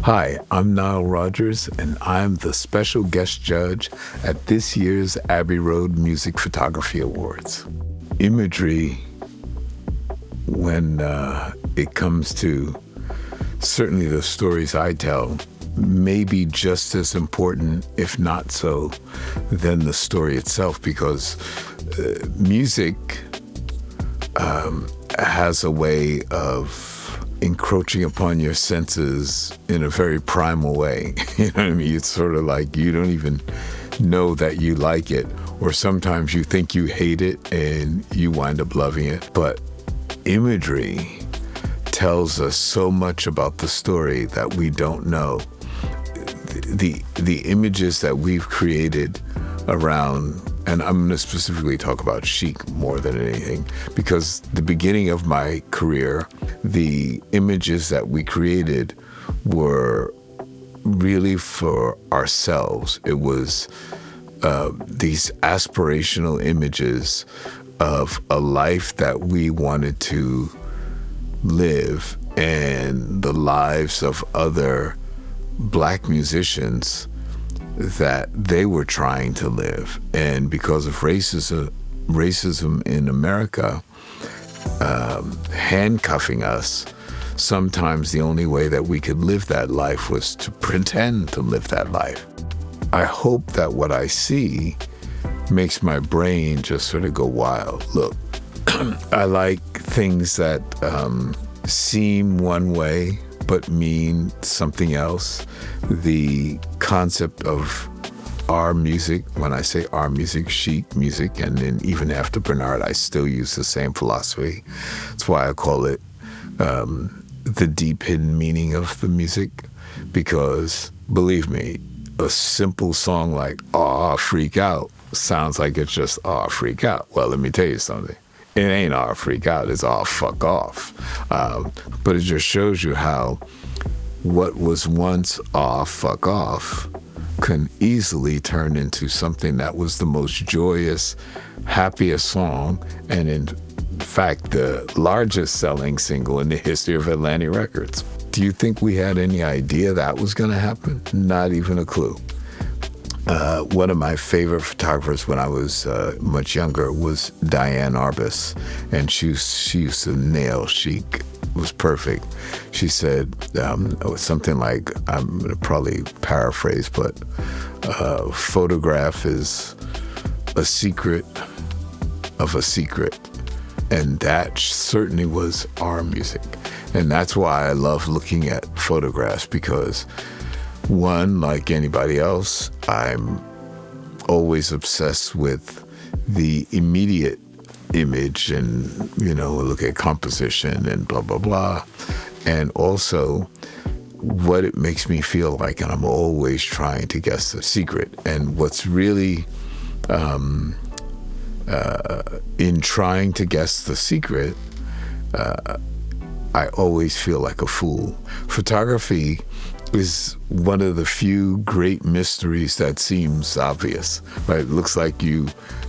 Hi, I'm Nile Rodgers, and I'm the special guest judge at this year's Abbey Road Music Photography Awards. Imagery, when it comes to certainly the stories I tell, may be just as important, if not so, than the story itself, because music has a way of encroaching upon your senses in a very primal way. You know what I mean? It's sort of like you don't even know that you like it, or sometimes you think you hate it and you wind up loving it. But imagery tells us so much about the story that we don't know. The images that we've created around, and I'm going to specifically talk about chic more than anything, because the beginning of my career, the images that we created were really for ourselves. It was these aspirational images of a life that we wanted to live and the lives of other Black musicians that they were trying to live. And because of racism in America, handcuffing us, sometimes the only way that we could live that life was to pretend to live that life. I hope that what I see makes my brain just sort of go wild. Look, I like things that seem one way but mean something else. The concept of our music, when I say our music, chic music, and then even after Bernard, I still use the same philosophy. That's why I call it the deep hidden meaning of the music, because believe me, a simple song like "Aw, Freak Out" sounds like it's just "Aw, Freak Out." Well, let me tell you something. It ain't "Aw, Freak Out," it's "Aw, Fuck Off." But it just shows you how what was once "Aw, Fuck Off" can easily turn into something that was the most joyous, happiest song, and in fact, the largest selling single in the history of Atlantic Records. Do you think we had any idea that was going to happen? Not even a clue. One of my favorite photographers when I was much younger was Diane Arbus, and she used to nail chic. It was perfect. She said something like, I'm going to probably paraphrase, but photograph is a secret of a secret. And that certainly was our music. And that's why I love looking at photographs, because one, like anybody else, I'm always obsessed with the immediate image and, look at composition and blah, blah, blah. And also what it makes me feel like, and I'm always trying to guess the secret. And what's really, in trying to guess the secret, I always feel like a fool. Photography is one of the few great mysteries that seems obvious, right? It looks like you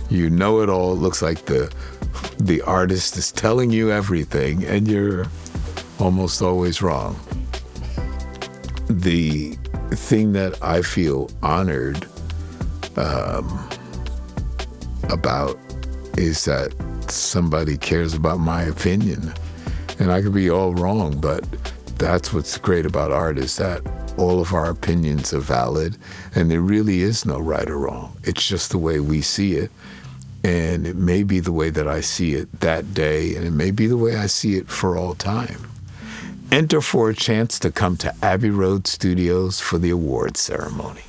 know it all. It looks like the artist is telling you everything, and you're almost always wrong. The thing that I feel honored about is that somebody cares about my opinion. And I could be all wrong, but that's what's great about art, is that all of our opinions are valid, and there really is no right or wrong. It's just the way we see it. And it may be the way that I see it that day, and it may be the way I see it for all time. Enter for a chance to come to Abbey Road Studios for the awards ceremony.